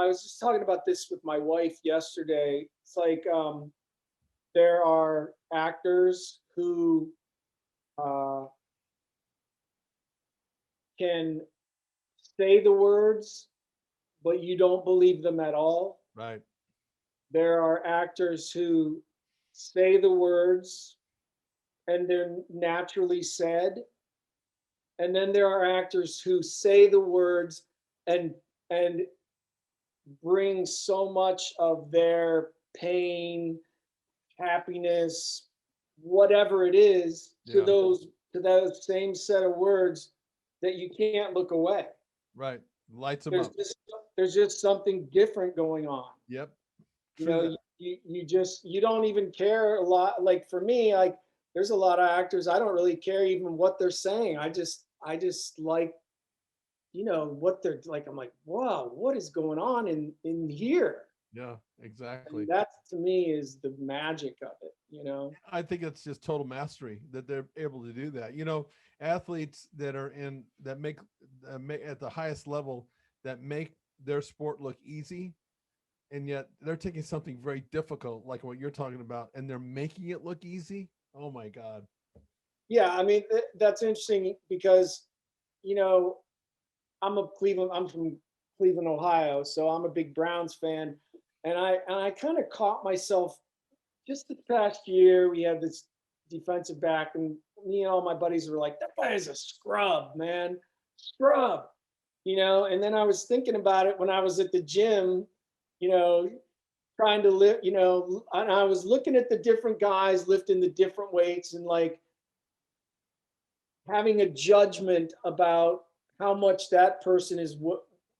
was just talking about this with my wife yesterday. It's like there are actors who can say the words, but you don't believe them at all. Right. There are actors who say the words and they're naturally said. And then there are actors who say the words and bring so much of their pain, happiness, whatever it is to Yeah. those same set of words that you can't look away. Right. Lights them There's up. just there's just something different going on. Yep. You True know, that. you don't even care a lot. Like for me, like there's a lot of actors I don't really care even what they're saying. I just like, what they're like. I'm like, wow, what is going on in here? Yeah, And exactly. that to me is the magic of it. I think it's just total mastery that they're able to do that. Athletes that are in that make at the highest level that make their sport look easy, and yet they're taking something very difficult, like what you're talking about, and they're making it look easy. Oh my God. Yeah, I mean that's interesting because you know I'm from Cleveland, Ohio, so I'm a big Browns fan, and I kind of caught myself just this past year. We had this defensive back, and me and all my buddies were like, "That guy is a scrub, man, scrub," And then I was thinking about it when I was at the gym, you know, trying to lift, and I was looking at the different guys lifting the different weights and like having a judgment about how much that person is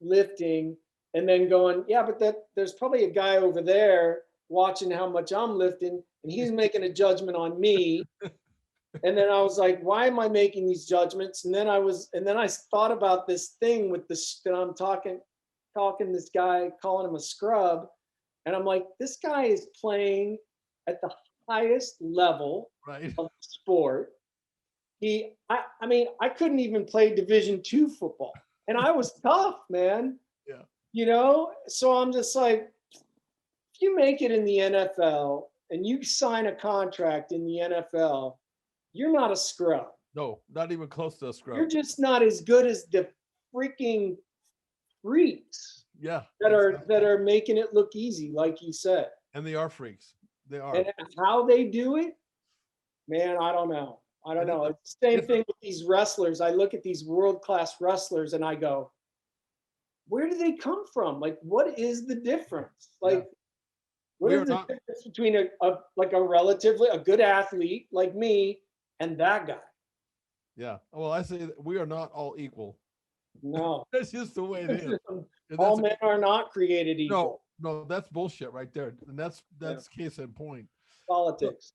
lifting, and then going, yeah, but there's probably a guy over there watching how much I'm lifting, and he's making a judgment on me. And then I was like, why am I making these judgments? And then I thought about this thing with this that I'm talking this guy, calling him a scrub, and I'm like, this guy is playing at the highest level Right. of sport. I mean, I couldn't even play Division II football, and I was tough, man. Yeah. So I'm just like, if you make it in the NFL and you sign a contract in the NFL, you're not a scrub. No, not even close to a scrub. You're just not as good as the freaking freaks Yeah. that exactly. are making it look easy, like you said. And they are freaks. They are. And how they do it, man, I don't know. And It's the same it's a- thing with these wrestlers. I look at these world-class wrestlers and I go, where do they come from? Like, what is the difference? Like, what We is are the not. difference between a relatively a good athlete like me and that guy? Yeah. Well, I say that we are not all equal. No. That's just the way it is. And All that's men are not created equal. no, that's bullshit right there. And that's Yeah. case in point. Politics.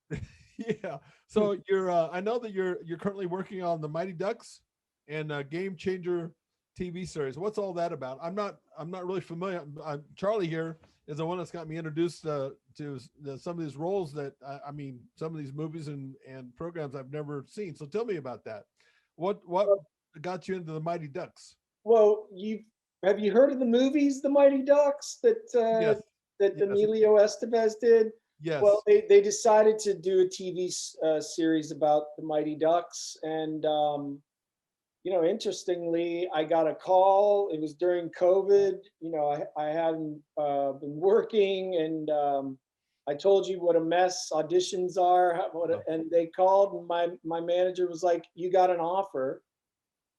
Yeah. So you're I know that you're currently working on the Mighty Ducks and Game Changer TV series. What's all that about? I'm not really familiar. Charlie here is the one that's got me introduced to some of these roles that I mean some of these movies and programs I've never seen. So tell me about that. What got you into the Mighty Ducks? Well, have you heard of the movies The Mighty Ducks that Yes. that Yes. Emilio Esteves did? Yes. Well, they decided to do a TV series about the Mighty Ducks, and interestingly, I got a call. It was during COVID. I hadn't been working, and I told you what a mess auditions are. And they called, and my manager was like, "You got an offer.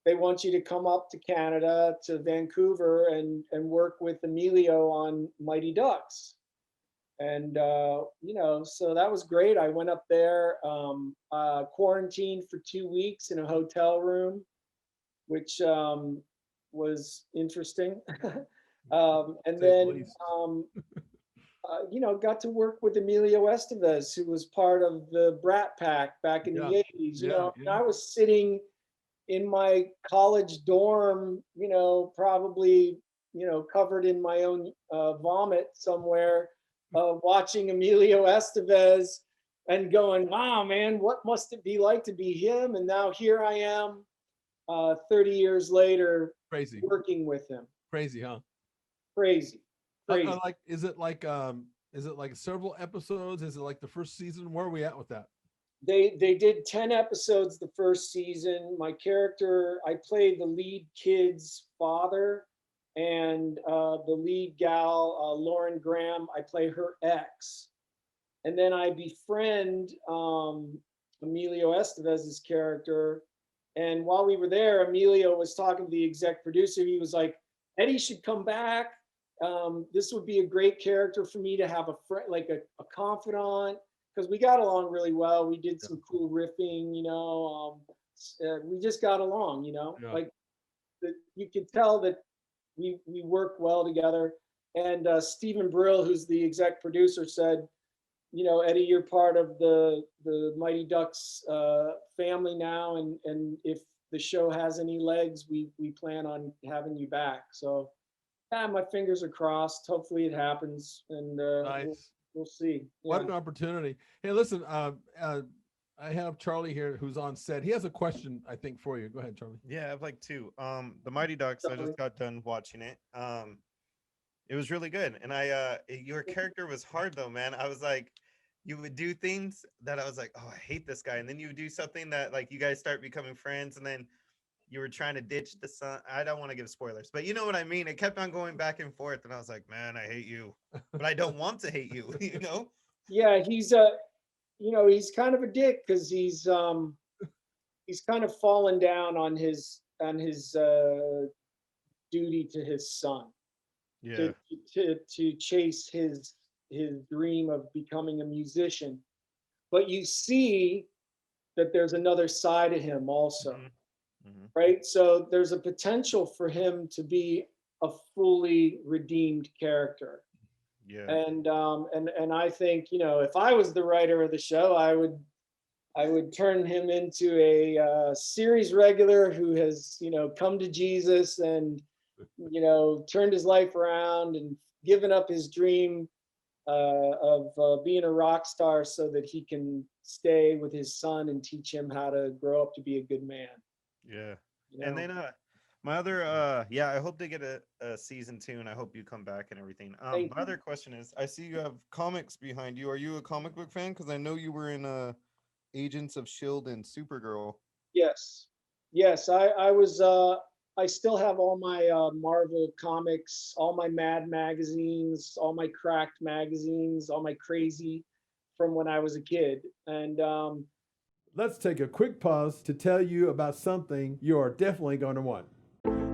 They want you to come up to Canada, to Vancouver, and work with Emilio on Mighty Ducks." And so that was great. I went up there, quarantined for 2 weeks in a hotel room, which was interesting. And then got to work with Emilio Esteves, who was part of the Brat Pack back in the 80s. And I was sitting in my college dorm, probably, covered in my own vomit somewhere, watching Emilio Esteves and going, wow, man, what must it be like to be him? And now here I am, 30 years later, Crazy. working with him. Crazy, huh? Crazy. Is it like several episodes? Is it like the first season? Where are we at with that? They did 10 episodes the first season. My character, I played the lead kid's father, and the lead gal, Lauren Graham, I play her ex. And then I befriend Emilio Esteves' character. And while we were there, Emilio was talking to the exec producer. He was like, Eddie should come back. This would be a great character for me to have a friend, like a confidant, because we got along really well. We did some cool riffing, we just got along, Yeah. like you can tell that we work well together. And Stephen Brill, who's the exec producer, said, Eddie, you're part of the Mighty Ducks family now, and if the show has any legs, we plan on having you back. So, yeah, my fingers are crossed. Hopefully, it happens, and Nice. we'll see. What Yeah. an opportunity. Hey, listen, I have Charlie here who's on set. He has a question, I think, for you. Go ahead, Charlie. Yeah, I have like two. The Mighty Ducks, I just got done watching it. It was really good. And your character was hard though, man. I was like, you would do things that I was like, oh, I hate this guy. And then you would do something that like you guys start becoming friends, and then you were trying to ditch the son. I don't want to give spoilers, but you know what I mean? It kept on going back and forth. And I was like, man, I hate you, but I don't want to hate you, you know? Yeah, he's he's kind of a dick because he's kind of fallen down on his duty to his son, Yeah. to chase his dream of becoming a musician. But you see that there's another side of him also, right? So there's a potential for him to be a fully redeemed character. Yeah. And I think, if I was the writer of the show, I would turn him into a series regular who has, come to Jesus and, turned his life around and given up his dream of being a rock star so that he can stay with his son and teach him how to grow up to be a good man. Yeah. you And know? then my other I hope they get a season 2, and I hope you come back and everything. Thank My other question is, I see you have comics behind you. Are you a comic book fan? Because I know you were in Agents of S.H.I.E.L.D. and Supergirl. Yes, I was. I still have all my Marvel comics, all my Mad magazines, all my Cracked magazines, all my Crazy from when I was a kid. And Let's take a quick pause to tell you about something you are definitely going to want.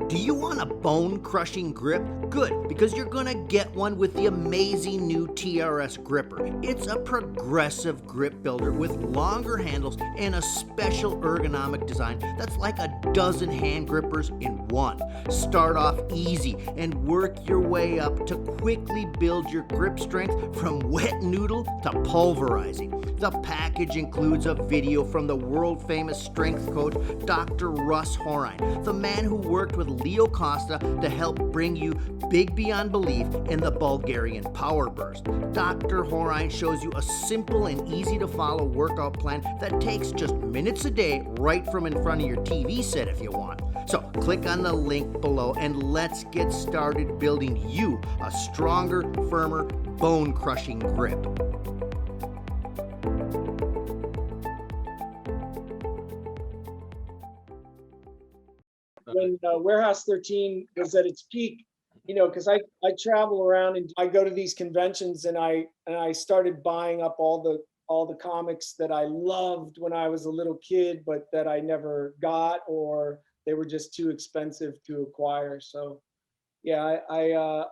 Do you want a bone-crushing grip? Good, because you're gonna get one with the amazing new Trs Gripper. It's a progressive grip builder with longer handles and a special ergonomic design that's like a dozen hand grippers in one. Start off easy and work your way up to quickly build your grip strength from wet noodle to pulverizing. The package includes a video from the world-famous strength coach, Dr. Russ Horine, the man who worked with Leo Costa to help bring you big beyond belief in the Bulgarian power burst. Dr. Horine shows you a simple and easy to follow workout plan that takes just minutes a day right from in front of your TV set if you want. So click on the link below and let's get started building you a stronger, firmer, bone-crushing grip. when Warehouse 13 was at its peak, because I travel around and I go to these conventions, and I started buying up all the comics that I loved when I was a little kid, but that I never got, or they were just too expensive to acquire. So yeah, I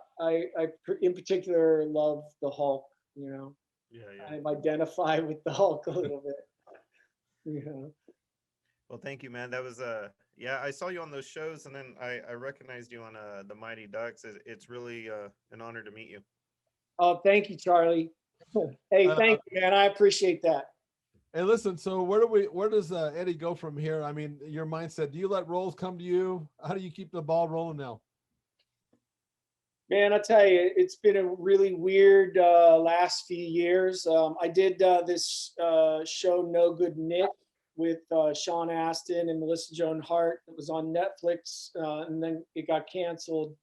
in particular love the Hulk. Yeah. I identify with the Hulk a little bit. Well, thank you, man. That was yeah, I saw you on those shows, and then I recognized you on the Mighty Ducks. It's really an honor to meet you. Oh, thank you, Charlie. Hey, thank you, man. I appreciate that. Hey, listen, so where does Eddie go from here? I mean, your mindset, do you let roles come to you? How do you keep the ball rolling now? Man, I tell you, it's been a really weird last few years. I did this show, No Good Nick, with Shawn Astin and Melissa Joan Hart. It was on Netflix, and then it got canceled.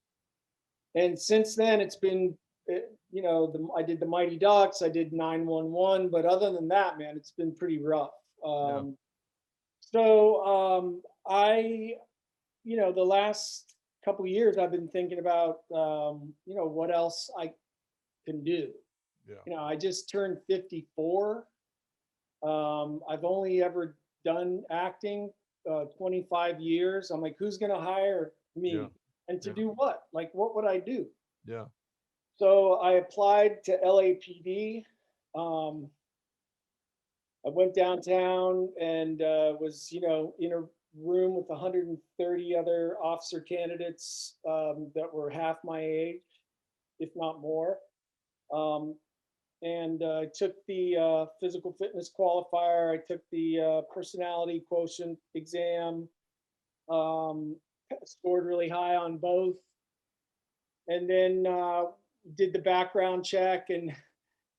And since then, it's been, I did the Mighty Ducks, I did 911, but other than that, man, it's been pretty rough. So the last couple of years, I've been thinking about, what else I can do. Yeah. I just turned 54. I've only ever done acting 25 years. I'm like, who's going to hire me? Yeah. And to do what? Like, what would I do? Yeah. So I applied to LAPD. I went downtown and was, in a room with 130 other officer candidates that were half my age, if not more. And I took the physical fitness qualifier. I took the personality quotient exam. Scored really high on both. And then did the background check, and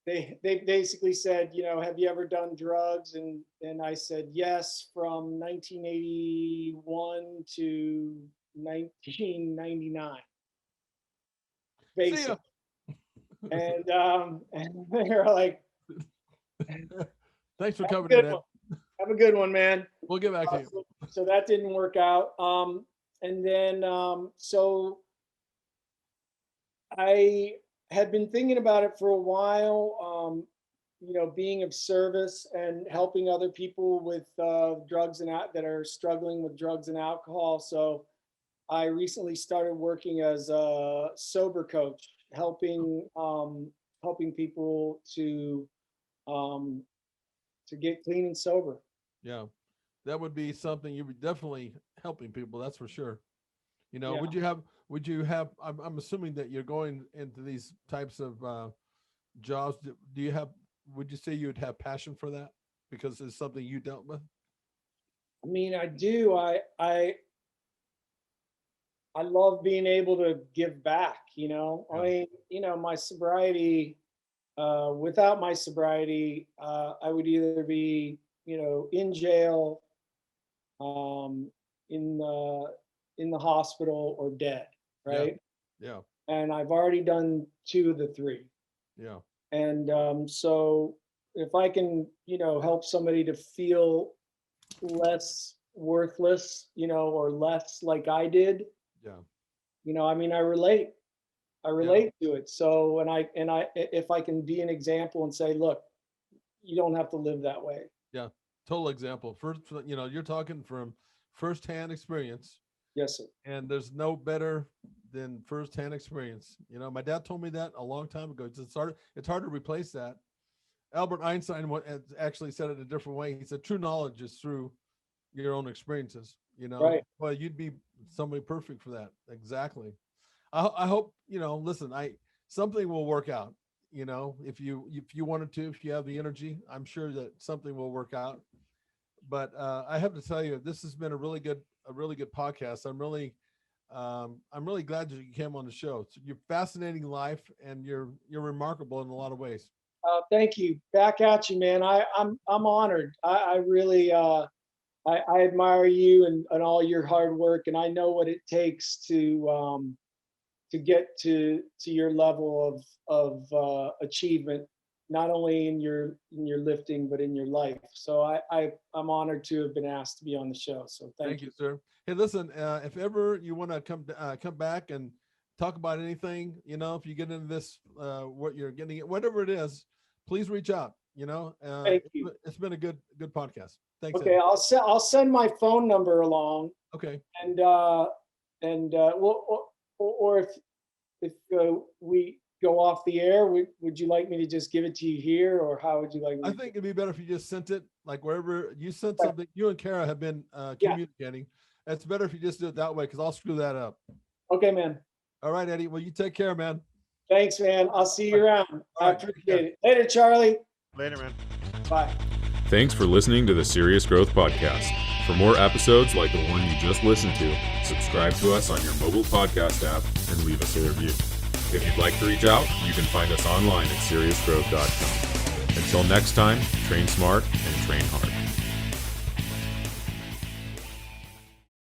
they basically said, have you ever done drugs? And I said yes, from 1981 to 1999. Basically. And they're like, thanks for coming in. Have a good one, man. We'll get back to you. So that didn't work out. And then, so I had been thinking about it for a while, being of service and helping other people with drugs that are struggling with drugs and alcohol. So I recently started working as a sober coach, helping people to get clean and sober. Yeah, that would be something you would definitely helping people. That's for sure. Yeah. Would you have, I'm assuming that you're going into these types of jobs. Would you say you would have passion for that because it's something you dealt with? I mean, I do. I love being able to give back, Yeah. I mean, my sobriety, without my sobriety, I would either be, in jail, in the hospital, or dead, right? Yeah. And I've already done 2 of the 3. Yeah. And so if I can, help somebody to feel less worthless, or less like I did, Yeah. I mean, I relate to it. So, and I, if I can be an example and say, look, you don't have to live that way. Yeah. Total example. First, you're talking from firsthand experience. Yes, sir. And there's no better than firsthand experience. My dad told me that a long time ago. It's hard to replace that. Albert Einstein actually said it a different way. He said, true knowledge is through your own experiences, Right. Well, you'd be somebody perfect for that. Exactly. I hope, listen, something will work out, if you wanted to, if you have the energy, I'm sure that something will work out. But I have to tell you, this has been a really good podcast. I'm really glad that you came on the show. It's your fascinating life, and you're remarkable in a lot of ways. Thank you. Back at you, man. I'm honored. I really, I admire you and all your hard work, and I know what it takes to get to your level of achievement, not only in your lifting, but in your life. So I'm honored to have been asked to be on the show. So thank you, sir. Hey, listen, if ever you want to come back and talk about anything, if you get into this, what you're getting, whatever it is, please reach out. Thank you. It's been a good podcast. Thanks. Okay, Eddie. I'll send my phone number along. Okay. And well, or if we go off the air, would you like me to just give it to you here, or how would you like me I think it'd be better if you just sent it, like wherever you sent something. You and Kara have been communicating. It's better if you just do it that way, because I'll screw that up. Okay, man. All right, Eddie. Well, you take care, man. Thanks, man. I'll see you around. All I right. appreciate it. Later, Charlie. Later, man. Bye. Thanks for listening to the Serious Growth Podcast. For more episodes like the one you just listened to, subscribe to us on your mobile podcast app and leave us a review. If you'd like to reach out, you can find us online at seriousgrowth.com. Until next time, train smart and train hard.